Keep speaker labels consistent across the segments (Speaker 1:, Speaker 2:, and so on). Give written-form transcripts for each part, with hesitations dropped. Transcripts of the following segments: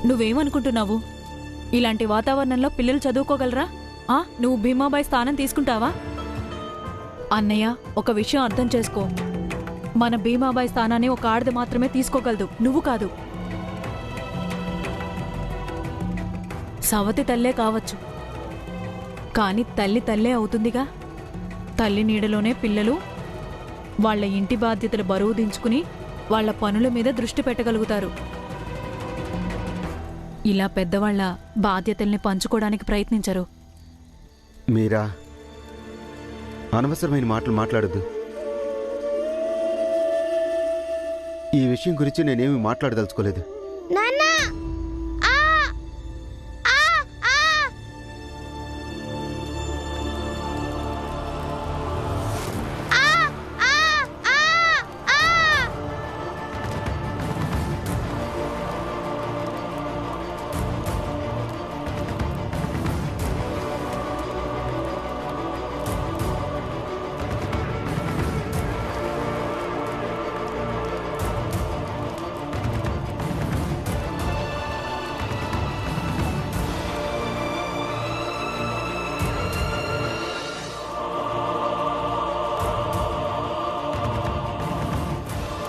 Speaker 1: నువ్వేమనుకుంటున్నావు? ఇలాంటి వాతావరణంలో పిల్లలు చదువుకోగలరా? నువ్వు భీమాబాయి స్థానం తీసుకుంటావా? అన్నయ్య, ఒక విషయం అర్థం చేసుకో. మన భీమాబాయి స్థానాన్ని ఒక ఆడది మాత్రమే తీసుకోగలదు, నువ్వు కాదు. సవతి తల్లే కావచ్చు, కానీ తల్లి తల్లే అవుతుందిగా. తల్లి నీడలోనే పిల్లలు వాళ్ల ఇంటి బాధ్యతలు బరువు దించుకుని వాళ్ల పనుల మీద దృష్టి పెట్టగలుగుతారు. ఇలా పెద్దవాళ్ల బాధ్యతల్ని పంచుకోవడానికి ప్రయత్నించరు.
Speaker 2: మీరా అనవసరమైన మాటలు మాట్లాడద్దు. ఈ విషయం గురించి నేనేమి మాట్లాడదలుచుకోలేదు.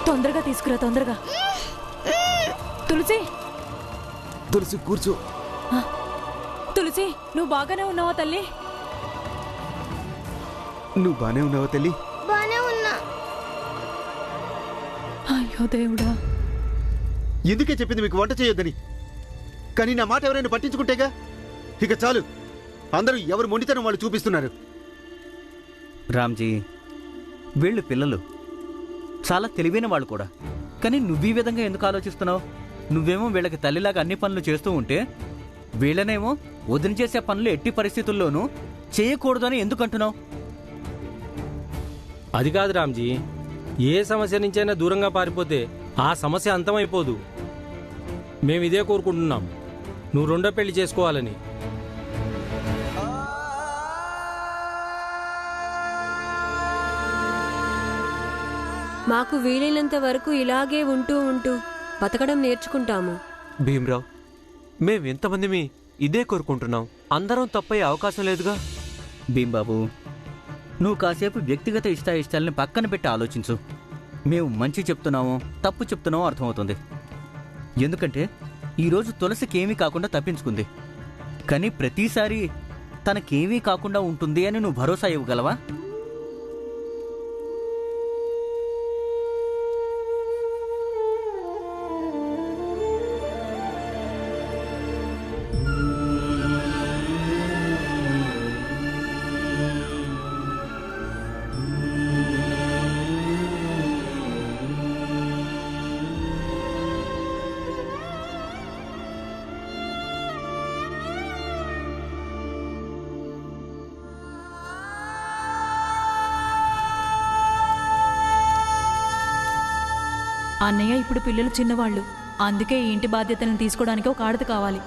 Speaker 1: తొందరగా తీసుకురా, తొందరగా. తులసి,
Speaker 2: తులసి కూర్చో.
Speaker 1: తులసి, నువ్వు బాగానే ఉన్నావా తల్లి?
Speaker 2: నువ్వు బానే ఉన్నావా తల్లి?
Speaker 3: బానే ఉన్నా.
Speaker 1: అయ్యో దేవుడా,
Speaker 2: ఎందుకే చెప్పింది మీకు వంట చేయొద్దని? కానీ నా మాట ఎవరైనా పట్టించుకుంటేగా. ఇక చాలు, అందరూ ఎవరు మొండితనం వాళ్ళు చూపిస్తున్నారు.
Speaker 4: రామ్జీ, వీళ్ళు పిల్లలు, చాలా తెలివైన వాళ్ళు కూడా. కానీ నువ్వీ విధంగా ఎందుకు ఆలోచిస్తున్నావు? నువ్వేమో వీళ్ళకి తల్లిలాగా అన్ని పనులు చేస్తూ ఉంటే వీళ్ళనేమో వదిలి చేసే పనులు ఎట్టి పరిస్థితుల్లోనూ చేయకూడదని ఎందుకు అంటున్నావు?
Speaker 5: అది కాదు రామ్జీ, ఏ సమస్య నుంచైనా దూరంగా పారిపోతే ఆ సమస్య అంతమైపోదు. మేమిదే కోరుకుంటున్నాం, నువ్వు రెండో పెళ్లి చేసుకోవాలని.
Speaker 6: మాకు వీలైనంత వరకు ఇలాగే ఉంటూ బతకడం నేర్చుకుంటాము.
Speaker 7: భీమ్రావ్, మేమెంతమందిమి ఇదే కోరుకుంటున్నాం. అందరం తప్పయ్యే అవకాశం లేదుగా.
Speaker 4: భీంబాబు, నువ్వు కాసేపు వ్యక్తిగత ఇష్టాయిష్టాలని పక్కన పెట్టి ఆలోచించు. మేము మంచి చెప్తున్నామో తప్పు చెప్తున్నామో అర్థమవుతుంది. ఎందుకంటే ఈరోజు తులసికేమీ కాకుండా తప్పించుకుంది, కానీ ప్రతిసారి తనకేమీ కాకుండా ఉంటుంది అని నువ్వు భరోసా ఇవ్వగలవా?
Speaker 1: అన్నయ్య, ఇప్పుడు పిల్లలు చిన్నవాళ్ళు, అందుకే ఈ ఇంటి బాధ్యతలను తీసుకోవడానికి ఒక ఆడది కావాలి.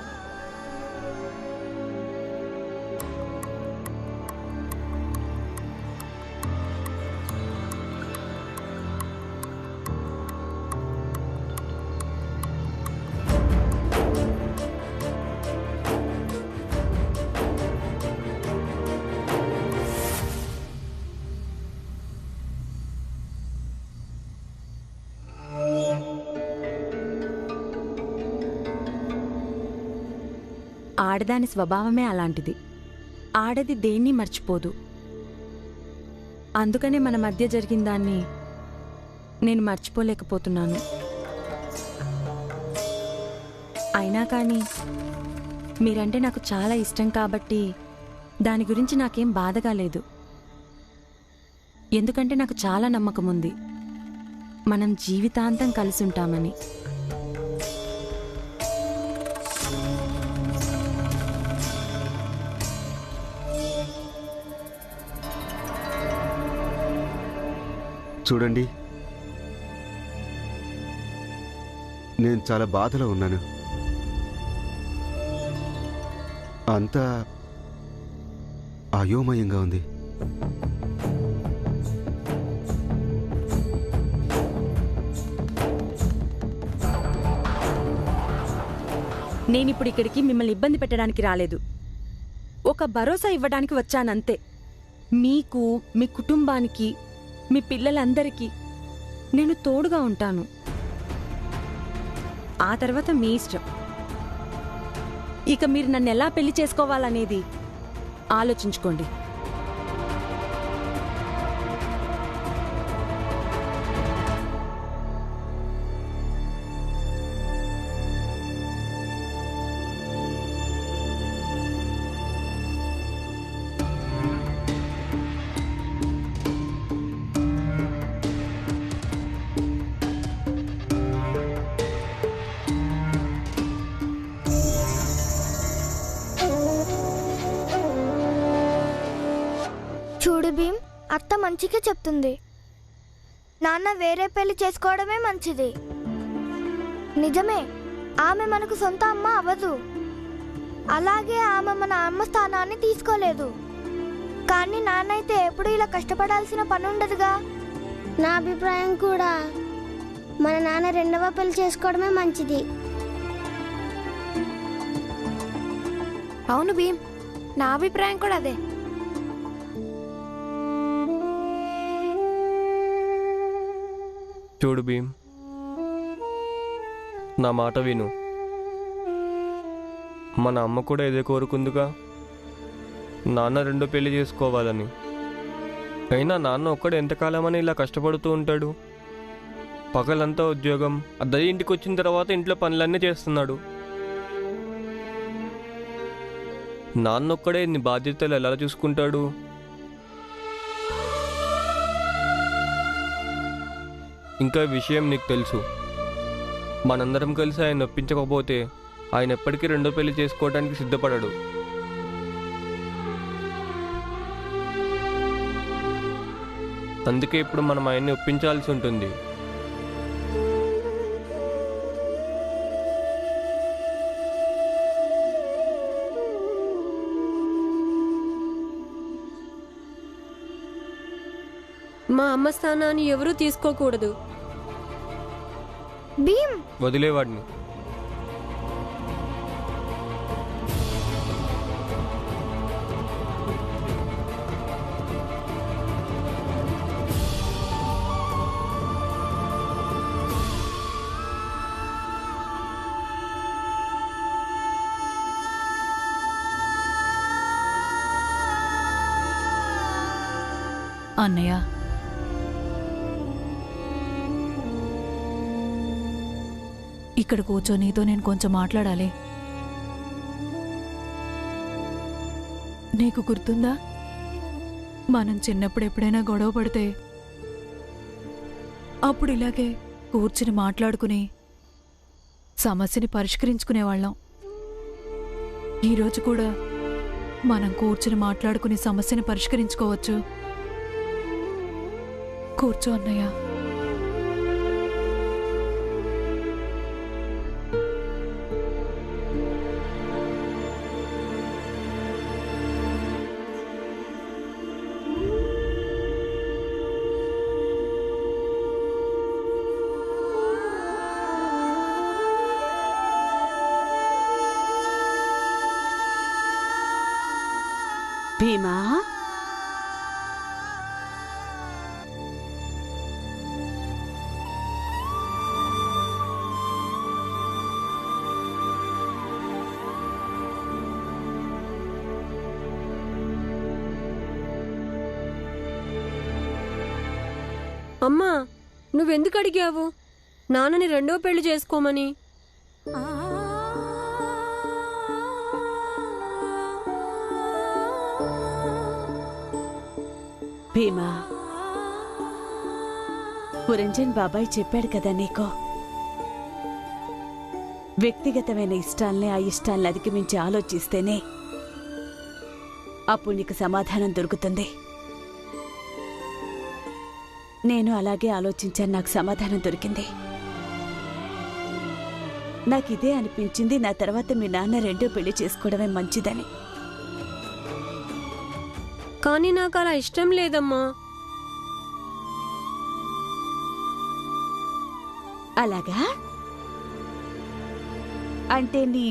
Speaker 8: ఆడదాని స్వభావమే అలాంటిది. ఆడది దేన్ని మర్చిపోదు. అందుకనే మన మధ్య జరిగిన దాన్ని నేను మర్చిపోలేకపోతున్నాను. అయినా కానీ మీరంటే నాకు చాలా ఇష్టం కాబట్టి దాని గురించి నాకేం బాధగా లేదు. ఎందుకంటే నాకు చాలా నమ్మకం ఉంది మనం జీవితాంతం కలిసి ఉంటామని.
Speaker 2: చూడండి, నేను చాలా బాధలో ఉన్నాను. అంతా అయోమయంగా ఉంది.
Speaker 8: నేనిప్పుడు ఇక్కడికి మిమ్మల్ని ఇబ్బంది పెట్టడానికి రాలేదు. ఒక భరోసా ఇవ్వడానికి వచ్చానంతే. మీకు, మీ కుటుంబానికి, మీ పిల్లలందరికీ నేను తోడుగా ఉంటాను. ఆ తర్వాత మీ ఇష్టం. ఇక మీరు నన్ను ఎలా పెళ్లి చేసుకోవాలనేది ఆలోచించుకోండి.
Speaker 3: చూడు భీమ్, అత్త మంచిగా చెప్తుంది. నాన్న వేరే పెళ్లి చేసుకోవడమే మంచిది. నిజమే, ఆమె మనకు సొంత అమ్మ అవ్వదు. అలాగే ఆమె మన అమ్మ స్థానాన్ని తీసుకోలేదు. కానీ నాన్నైతే ఎప్పుడు ఇలా కష్టపడాల్సిన పని ఉండదుగా.
Speaker 9: నా అభిప్రాయం కూడా మన నాన్న రెండవ పెళ్లి చేసుకోవడమే మంచిది.
Speaker 3: అవును భీమ్, నా అభిప్రాయం కూడా అదే.
Speaker 10: చూడు భీమ్, నా మాట విను. మన అమ్మ కూడా ఇదే కోరుకుందిగా, నాన్న రెండో పెళ్లి చేసుకోవాలని. అయినా నాన్న ఒక్కడు ఎంతకాలమని ఇలా కష్టపడుతూ ఉంటాడు? పగలంతా ఉద్యోగం, అదే ఇంటికి వచ్చిన తర్వాత ఇంట్లో పనులన్నీ చేస్తున్నాడు. నాన్న ఒక్కడే ఇన్ని బాధ్యతలు ఎలా చూసుకుంటాడు? ఇంకా విషయం నీకు తెలుసు, మనందరం కలిసి ఆయన ఒప్పించకపోతే ఆయన ఎప్పటికీ రెండో పెళ్లి చేసుకోవడానికి సిద్ధపడడు. అందుకే ఇప్పుడు మనం ఆయన్ని ఒప్పించాల్సి ఉంటుంది.
Speaker 6: మా అమ్మ స్థానాన్ని ఎవరూ తీసుకోకూడదు.
Speaker 3: భీమ్,
Speaker 10: వదిలేవాడిని.
Speaker 1: అన్నయ్య, ఇక్కడ కూర్చో, నీతో నేను కొంచెం మాట్లాడాలి. నీకు గుర్తుందా, మనం చిన్నప్పుడు ఎప్పుడైనా గొడవ పడితే అప్పుడు ఇలాగే కూర్చుని మాట్లాడుకుని సమస్యని పరిష్కరించుకునేవాళ్ళం. ఈరోజు కూడా మనం కూర్చుని మాట్లాడుకుని సమస్యని పరిష్కరించుకోవచ్చు. కూర్చో అన్నయ్య.
Speaker 11: భీమా,
Speaker 6: అమ్మా, నువ్వెందుకు అడిగావు నాన్నని రెండో పెళ్లి చేసుకోమని?
Speaker 11: భీమా, పురంజన్ బాబాయ్ చెప్పాడు కదా నీకు, వ్యక్తిగతమైన ఇష్టాల్ని ఆ ఇష్టాల్ని అధిగమించి ఆలోచిస్తేనే అప్పుడు నీకు సమాధానం దొరుకుతుంది. నేను అలాగే ఆలోచించాను, నాకు సమాధానం దొరికింది. నాకిదే అనిపించింది, నా తర్వాత మీ నాన్న రెండో పెళ్లి చేసుకోవడమే మంచిదని.
Speaker 6: కానీ నాకు అలా ఇష్టం లేదమ్మా.
Speaker 11: అలాగా? అంటే నీ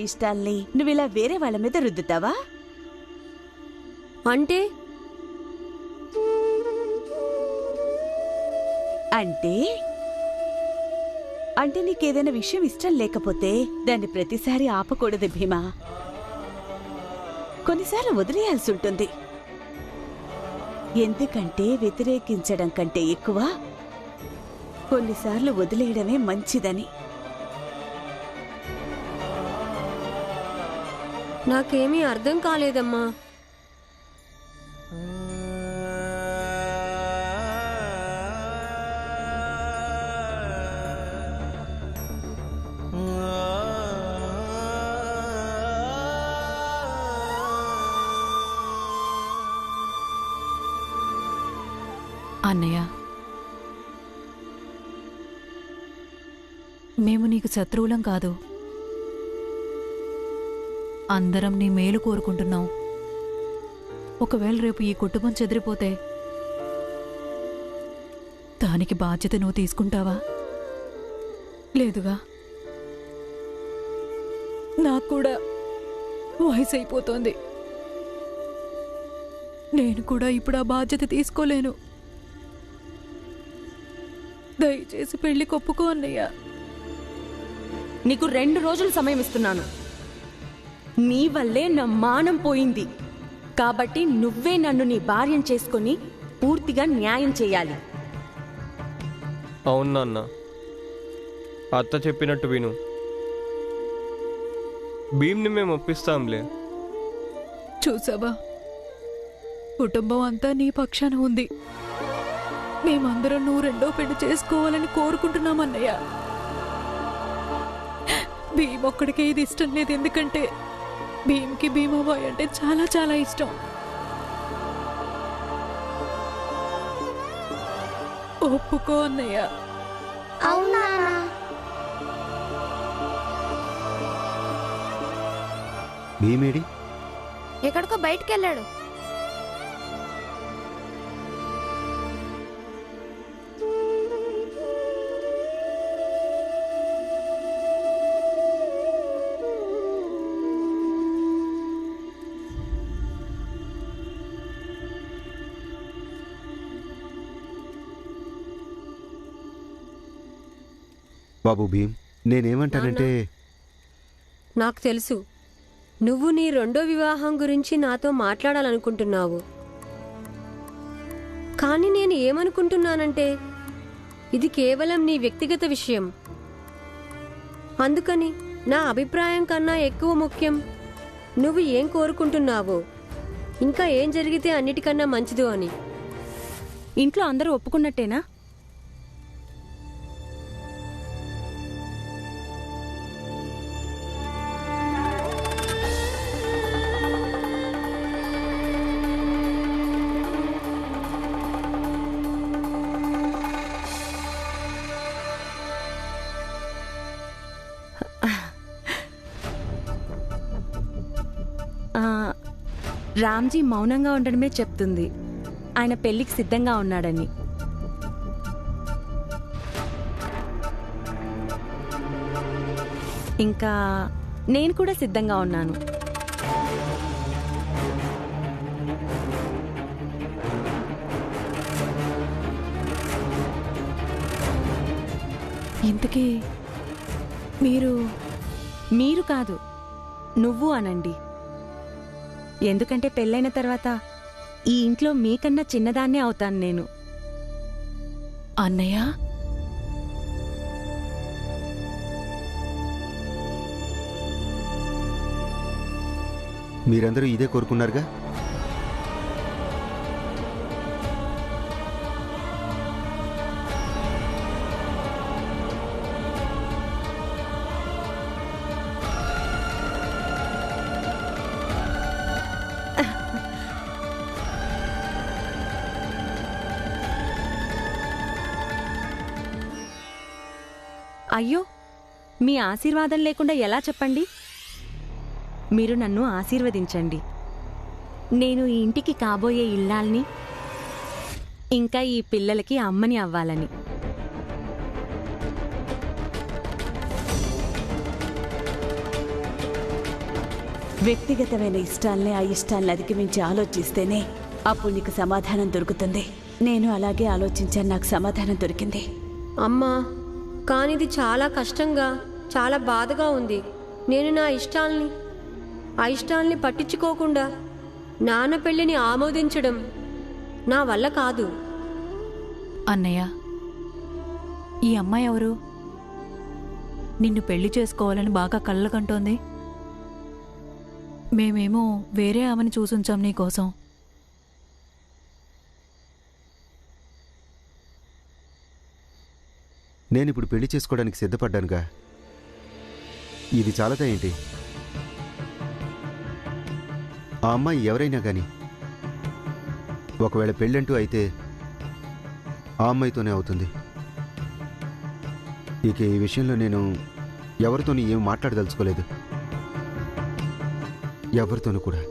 Speaker 11: ఇష్టాల్ని నువ్విలా వేరే వాళ్ళ మీద రుద్దుతావా?
Speaker 6: అంటే
Speaker 11: అంటే అంటే నీకేదైనా విషయం ఇష్టం లేకపోతే దాన్ని ప్రతిసారి ఆపకూడదు భీమా. కొన్నిసార్లు వదిలేయాల్సి ఉంటుంది. ఎందుకంటే వ్యతిరేకించడం కంటే ఎక్కువ కొన్నిసార్లు వదిలేయడమే మంచిదని.
Speaker 6: నాకేమీ అర్థం కాలేదమ్మా.
Speaker 1: అన్నయ్య, మేము నీకు శత్రువులం కాదు. అందరం నీ మేలు కోరుకుంటున్నాం. ఒకవేళ రేపు ఈ కుటుంబం చెదిరిపోతే దానికి బాధ్యత నువ్వు తీసుకుంటావా? లేదుగా. నాకు కూడా వయసు అయిపోతోంది. నేను కూడా ఇప్పుడు ఆ బాధ్యత తీసుకోలేను. దయచేసి పెళ్లి కొప్పుకో అన్నయ్య.
Speaker 8: నీకు 2 రోజులు సమయం ఇస్తున్నాను. నీ వల్లే నా మానం పోయింది కాబట్టి నువ్వే నన్ను నీ భార్యం చేసుకొని పూర్తిగా న్యాయం చేయాలి.
Speaker 10: అవును నాన్న, అత్త చెప్పినట్టు విను. భీమ్ని మేము ఒప్పిస్తాంలే.
Speaker 1: చూసావా, కుటుంబం అంతా నీ పక్షాన ఉంది. మేమందరం నువ్వు 2వ పెళ్లి చేసుకోవాలని కోరుకుంటున్నామన్నయ్య. భీమ్ ఒక్కడికే ఇది ఇష్టం లేదు. ఎందుకంటే భీమ్కి భీమాబాయ్ అంటే చాలా చాలా ఇష్టం. ఒప్పుకో అన్నయ్య.
Speaker 9: అవునా?
Speaker 2: భీమేడి?
Speaker 3: ఎక్కడికో బయటికి వెళ్ళాడు.
Speaker 2: బాబు భీమ్, నేనేమంటానంటే,
Speaker 6: నాకు తెలుసు నువ్వు నీ 2వ వివాహం గురించి నాతో మాట్లాడాలనుకుంటున్నావు. కానీ నేను ఏమనుకుంటున్నానంటే ఇది కేవలం నీ వ్యక్తిగత విషయం. అందుకని నా అభిప్రాయం కన్నా ఎక్కువ ముఖ్యం నువ్వు ఏం కోరుకుంటున్నావో, ఇంకా ఏం జరిగితే అన్నిటికన్నా మంచిదో అని.
Speaker 8: ఇంట్లో అందరూ ఒప్పుకున్నట్టేనా? రామ్జీ మౌనంగా ఉండడమే చెప్తుంది ఆయన పెళ్లికి సిద్ధంగా ఉన్నాడని. ఇంకా నేను కూడా సిద్ధంగా ఉన్నాను.
Speaker 1: ఇంతకీ
Speaker 8: మీరు కాదు, నువ్వు అనండి. ఎందుకంటే పెళ్ళైన తర్వాత ఈ ఇంట్లో మీకన్నా చిన్నదాన్నే అవుతాను నేను.
Speaker 1: అన్నయ్య,
Speaker 2: మీరందరూ ఇదే కోరుకున్నారుగా?
Speaker 8: అయ్యో, మీ ఆశీర్వాదం లేకుండా ఎలా చెప్పండి? మీరు నన్ను ఆశీర్వదించండి. నేను ఈ ఇంటికి కాబోయే ఇల్లాల్ని, ఇంకా ఈ పిల్లలకి అమ్మని అవ్వాలని.
Speaker 11: వ్యక్తిగతమైన ఇష్టాల్ని ఆ ఇష్టాల్ని అధిగమించి ఆలోచిస్తేనే అప్పుడు నీకు సమాధానం దొరుకుతుంది. నేను అలాగే ఆలోచించాను, నాకు సమాధానం దొరికింది.
Speaker 6: అమ్మా, కానీ ఇది చాలా కష్టంగా, చాలా బాధగా ఉంది. నేను నా ఇష్టాల్ని పట్టించుకోకుండా నాన్న పెళ్లిని ఆమోదించడం నా వల్ల కాదు.
Speaker 1: అన్నయ్య, ఈ అమ్మాయి ఎవరు? నిన్ను పెళ్లి చేసుకోవాలని బాగా కళ్ళకంటోంది. మేమేమో వేరే ఆమెను చూసుంచాం నీకోసం.
Speaker 2: నేనిప్పుడు పెళ్లి చేసుకోవడానికి సిద్ధపడ్డానుగా, ఇది చాలదా ఏంటి? ఆ అమ్మాయి ఎవరైనా కానీ ఒకవేళ పెళ్ళంటూ అయితే ఆ అమ్మాయితోనే అవుతుంది. ఇక ఈ విషయంలో నేను ఎవరితోనూ ఏం మాట్లాడదలుచుకోలేదు, ఎవరితోనూ కూడా.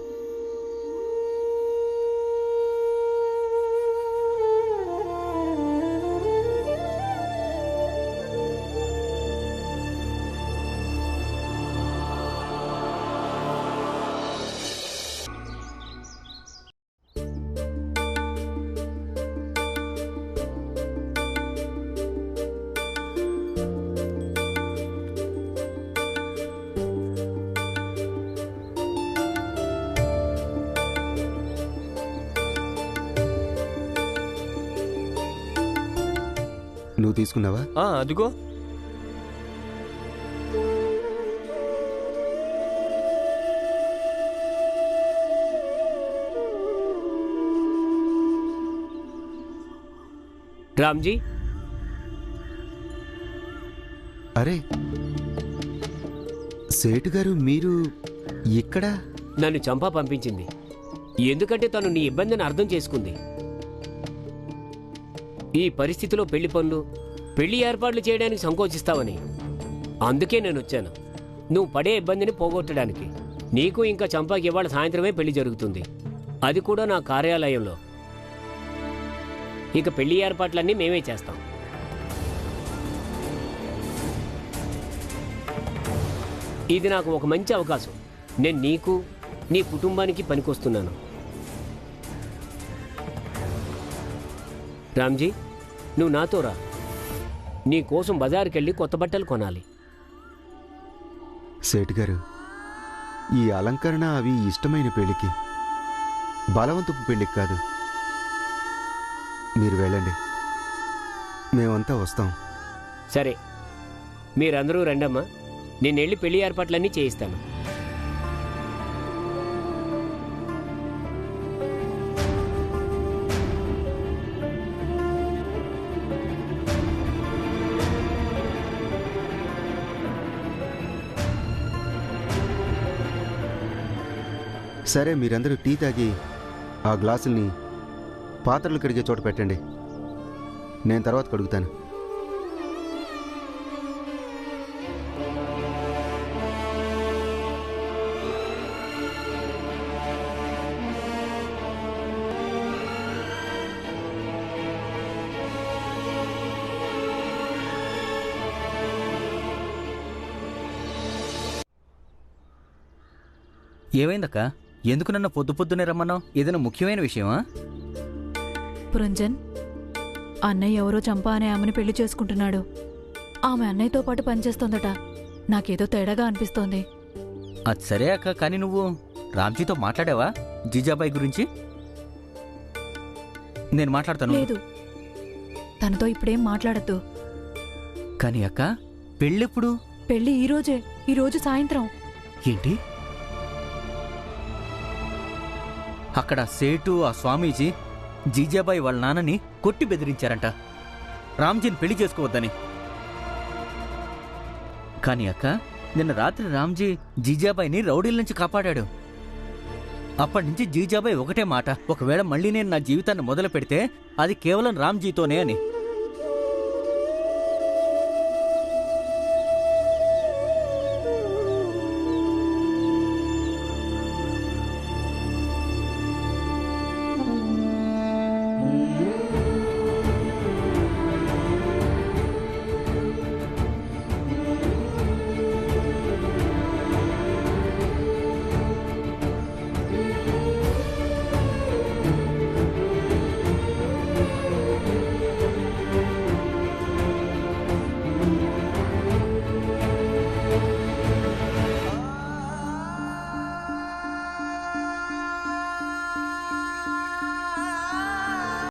Speaker 2: నువ్వు తీసుకున్నావా?
Speaker 10: అదిగో.
Speaker 12: రామ్జీ,
Speaker 2: అరే సేటు గారు, మీరు ఇక్కడ?
Speaker 12: నన్ను చంపా పంపించింది. ఎందుకంటే తను నీ ఇబ్బందిని అర్థం చేసుకుంది. ఈ పరిస్థితిలో పెళ్లి పనులు, పెళ్లి ఏర్పాట్లు చేయడానికి సంకోచిస్తావని. అందుకే నేను వచ్చాను, నువ్వు పడే ఇబ్బందిని పోగొట్టడానికి. నీకు ఇంకా చంపాకి ఇవాళ సాయంత్రమే పెళ్లి జరుగుతుంది, అది కూడా నా కార్యాలయంలో. ఇక పెళ్లి ఏర్పాట్లన్నీ మేమే చేస్తాం. ఇది నాకు ఒక మంచి అవకాశం. నేను నీకు, నీ కుటుంబానికి పనికొస్తున్నాను. రామ్జీ, నువ్వు నాతో రా. నీ కోసం బజారుకెళ్ళి కొత్త బట్టలు కొనాలి.
Speaker 2: సేటు గారు, ఈ అలంకరణ అవి ఇష్టమైన పెళ్లికి, బలవంతపు పెళ్లికి కాదు. మీరు వెళ్ళండి, మేమంతా వస్తాం.
Speaker 12: సరే, మీరందరూ రండమ్మా. నేను వెళ్ళి పెళ్లి ఏర్పాట్లన్నీ చేయిస్తాను.
Speaker 2: సరే, మీరందరూ టీ తాగి ఆ గ్లాసుల్ని పాత్రలు కడిగే చోట పెట్టండి. నేను తర్వాత కడుగుతాను.
Speaker 4: ఏమైందక్క? ఎందుకు నన్ను పొద్దునే రమ్మన్నావు? ఏదైనా ముఖ్యమైన విషయమా?
Speaker 1: పురంజన్, అన్నయ్య ఎవరో చంపా అనే ఆమెను పెళ్లి చేసుకుంటున్నాడు. ఆమె అన్నయ్యతో పాటు పనిచేస్తోందట. నాకేదో తేడాగా అనిపిస్తోంది.
Speaker 4: అది సరే అక్క, కానీ నువ్వు రామ్జీతో మాట్లాడావా జీజాబాయి గురించి? నేను మాట్లాడతాను.
Speaker 1: లేదు, తనతో ఇప్పుడేం మాట్లాడద్దు.
Speaker 4: కానీ అక్క, పెళ్ళెప్పుడు?
Speaker 1: పెళ్లి ఈ రోజు సాయంత్రం.
Speaker 4: ఏంటి? అక్కడ సేటు, ఆ స్వామీజీ జీజాబాయి వాళ్ళ నాన్నని కొట్టి బెదిరించారంట రామ్జీని పెళ్లి చేసుకోవద్దని. కానీ అక్క, నిన్న రాత్రి రామ్జీ జీజాబాయిని రౌడీల నుంచి కాపాడాడు. అప్పటి నుంచి జీజాబాయి ఒకటే మాట, ఒకవేళ మళ్ళీ నేను నా జీవితాన్ని మొదలు పెడితే అది కేవలం రామ్జీతోనే అని.